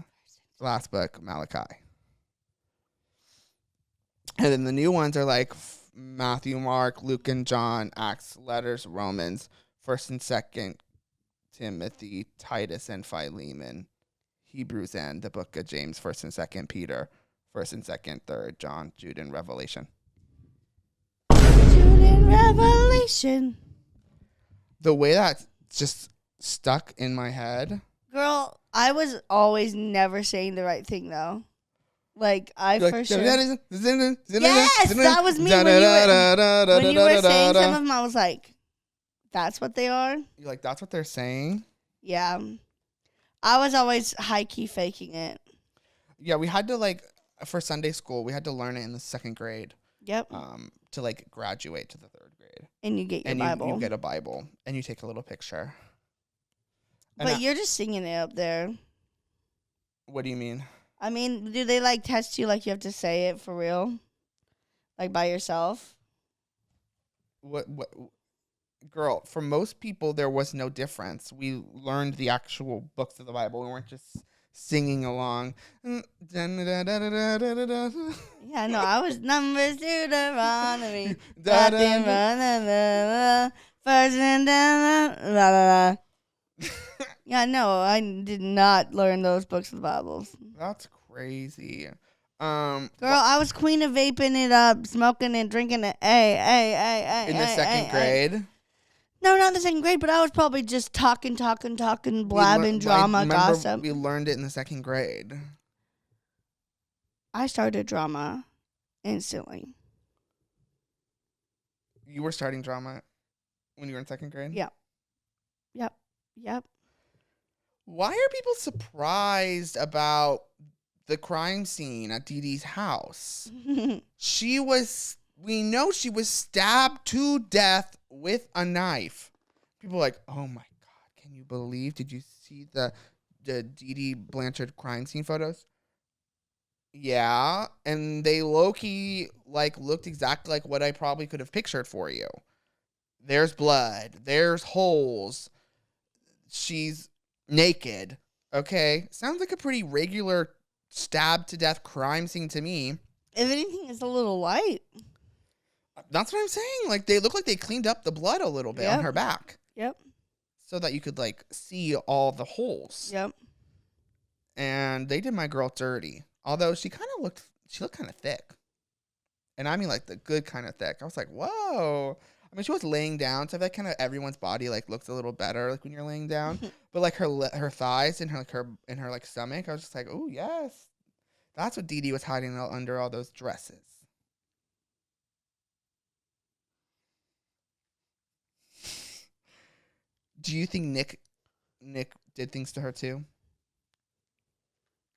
Last book, Malachi. And then the new ones are like Matthew, Mark, Luke, and John, Acts, letters, Romans, 1st and 2nd Timothy, Titus, and Philemon, Hebrews, and the book of James, 1st and 2nd Peter, 1st and 2nd, 3rd John, Jude, and Revelation. Jude and Revelation. The way that just stuck in my head. Girl, I was always never saying the right thing, though. Like, I for sure. Yes, that was me. When you were saying some of them, I was like, that's what they are? You're like, that's what they're saying? Yeah. I was always high-key faking it. Yeah, we had to, like, for Sunday school, we had to learn it in the 2nd grade. Yep. To, like, graduate to the 3rd grade. And you get your and Bible. You get a Bible, and you take a little picture. But you're just singing it up there. What do you mean? I mean, do they, like, test you like you have to say it for real? Like, by yourself? What? Girl, for most people, there was no difference. We learned the actual books of the Bible. We weren't just singing along. Yeah, no, I was Numbers, Deuteronomy, First and Yeah, no, I did not learn those books of the Bible. That's crazy. Girl, I was queen of vaping it up, smoking and drinking it. Hey. In the 2nd grade? No, not the 2nd grade, but I was probably just talking, blabbing, drama, gossip. We learned it in the 2nd grade. I started drama instantly. You were starting drama when you were in 2nd grade? Yep. Why are people surprised about the crime scene at Didi's house? We know she was stabbed to death with a knife. People are like, oh my God, can you believe? Did you see the Didi Blanchard crime scene photos? Yeah, and they low-key like looked exactly like what I probably could have pictured for you. There's blood. There's holes. She's naked. Okay, sounds like a pretty regular stab to death crime scene to me. If anything, it's a little light. That's what I'm saying. Like they look like they cleaned up the blood a little bit on Yep. her back, Yep. so that you could like see all the holes. Yep. And they did my girl dirty. Although she looked kind of thick, and I mean like the good kind of thick. I was like, whoa. I mean, she was laying down, so I feel like kind of everyone's body like looks a little better like when you're laying down. But like her thighs and her like stomach, I was just like, oh yes, that's what Didi was hiding under all those dresses. Do you think Nick did things to her too?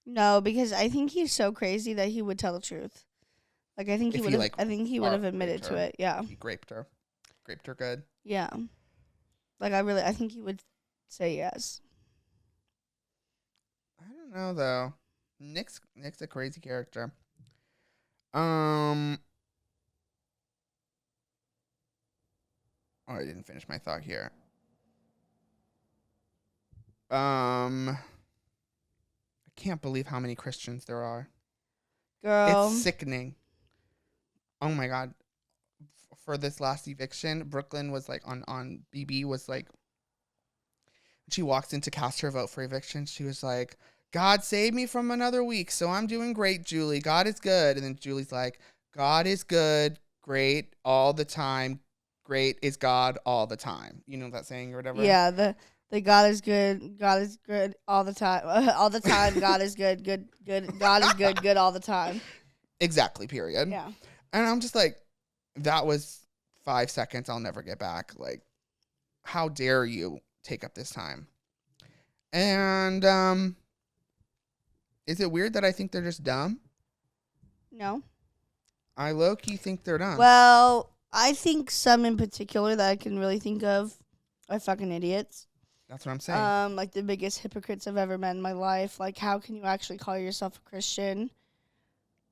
No, because I think he's so crazy that he would tell the truth. Like I think he If would he, have. like, I think he would have raped admitted to her. it. Yeah. He raped her good. Yeah. Like I think he would say yes. I don't know though. Nick's a crazy character. Oh, I didn't finish my thought here. I can't believe how many Christians there are. Girl. It's sickening. Oh my god. For this last eviction, Brooklyn was like on BB was like, she walks in to cast her vote for eviction. She was like, God save me from another week, so I'm doing great, Julie. God is good. And then Julie's like, God is good, great all the time. Great is God all the time. You know that saying or whatever? Yeah. The God is good. God is good all the time. All the time. God is good. Good. Good. God is good. Good all the time. Exactly, period. Yeah. And I'm just like, that was 5 seconds I'll never get back. Like, how dare you take up this time? And is it weird that I think they're just dumb? No. I low-key think they're dumb. Well, I think some in particular that I can really think of are fucking idiots. That's what I'm saying. Like the biggest hypocrites I've ever met in my life. Like, how can you actually call yourself a Christian?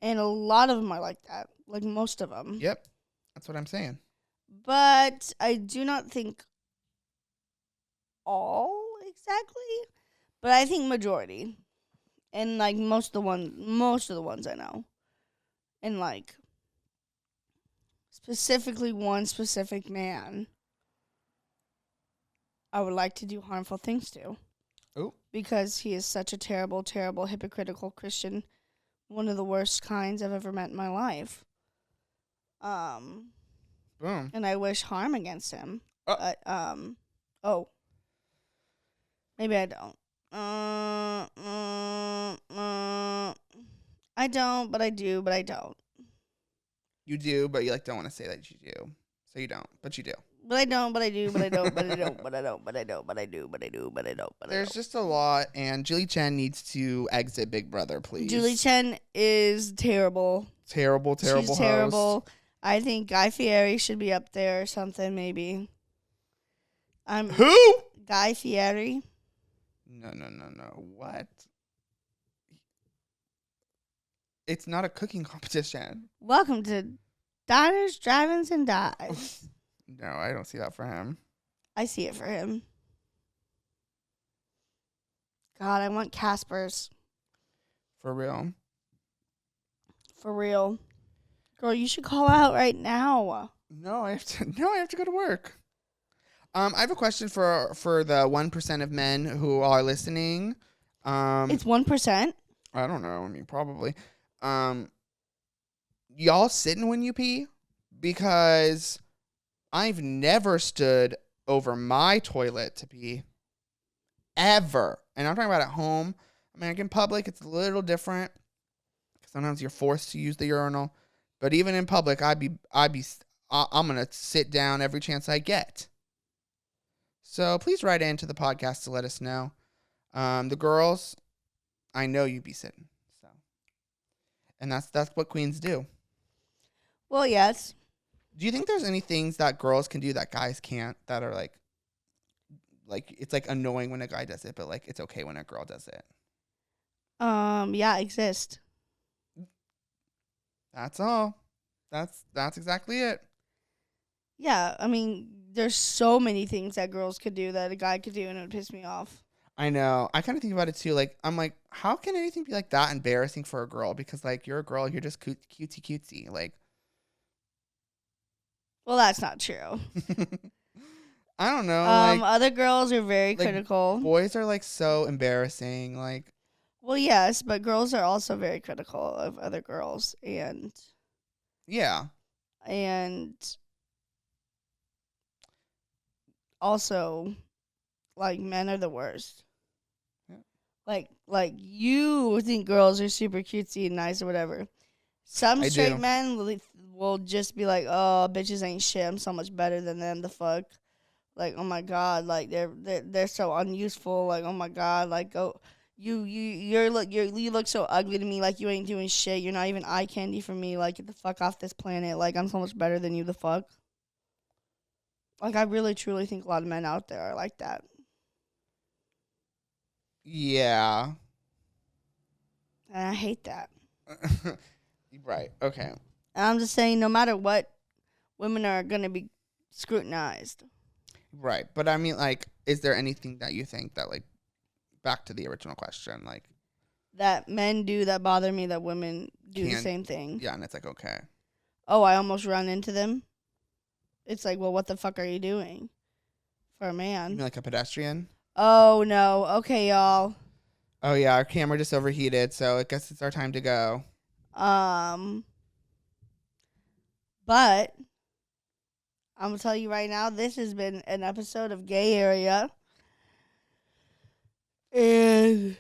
And a lot of them are like that. Like most of them. Yep. That's what I'm saying. But I do not think all exactly. But I think majority. And like most of the ones I know. And like specifically one specific man I would like to do harmful things to. Oh. Because he is such a terrible, terrible, hypocritical Christian. One of the worst kinds I've ever met in my life. Boom. And I wish harm against him. Oh. But, maybe I don't. I don't, but I do, but I don't. You do, but you like don't want to say that you do. So you don't, but you do. But I don't, but I do, but I don't, but I don't, but I don't, but I don't, but I do, but I do, but I don't, but I There's don't. just a lot, and Julie Chen needs to exit Big Brother, please. Julie Chen is terrible. Terrible She's host. terrible. I think Guy Fieri should be up there or something, maybe. Who? Guy Fieri. No. What? It's not a cooking competition. Welcome to Diners, Drive-Ins, and Dives. No, I don't see that for him. I see it for him. God, I want Casper's. For real. For real. Girl, you should call out right now. No, I have to go to work. I have a question for the 1% of men who are listening. It's 1%? I don't know. I mean, probably. Y'all sitting when you pee? Because I've never stood over my toilet to pee. Ever. And I'm talking about at home. I mean, like in public, it's a little different. Sometimes you're forced to use the urinal. But even in public, I'm going to sit down every chance I get. So please write into the podcast to let us know. The girls, I know you'd be sitting. So, and that's what queens do. Well, yes. Do you think there's any things that girls can do that guys can't, that are like like it's like annoying when a guy does it, but like it's okay when a girl does it. Yeah, exist. That's all. That's exactly it. Yeah, I mean, there's so many things that girls could do that a guy could do, and it would piss me off. I know. I kind of think about it too. Like, I'm like, how can anything be like that embarrassing for a girl? Because like you're a girl, you're just cutesy. Like, Well, that's not true. I don't know. Like, Other girls are very like, critical. boys are like so embarrassing. Like, Well, yes, but girls are also very critical of other girls, and yeah, also, like, men are the worst. Yeah. Like you think girls are super cutesy and nice or whatever. Some I straight do. men will just be like, "Oh, bitches ain't shit. I'm so much better than them. The fuck." Like, oh my god, like they're so unuseful. Like, oh my god, like you look so ugly to me. Like you ain't doing shit. You're not even eye candy for me. Like get the fuck off this planet. Like I'm so much better than you. The fuck. Like I really truly think a lot of men out there are like that. yeah. And I hate that. Right. Okay. And I'm just saying, no matter what, women are gonna be scrutinized. Right. But I mean, like, is there anything that you think that, like, back to the original question, like, That men do that bother me that women do the Can't- same thing. yeah, and it's like, okay. Oh, I almost run into them. It's like, well, what the fuck are you doing for a You man? mean like a pedestrian? Oh no. Okay, y'all. Oh, yeah, our camera just overheated, so I guess it's our time to go. But I'm gonna tell you right now, this has been an episode of Gay Area. And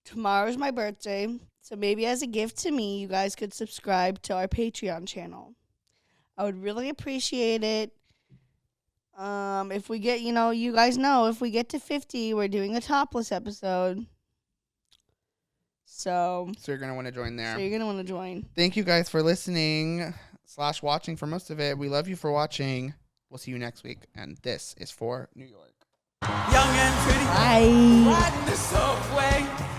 tomorrow's my birthday. So maybe as a gift to me, you guys could subscribe to our Patreon channel. I would really appreciate it. If we get, you guys know, if we get to 50, we're doing a topless episode. So So you're going to want to join there. you're going to want to join. Thank you guys for listening / watching for most of it. We love you for watching. We'll see you next week. And this is for New York. Young and pretty, Bye. riding the subway.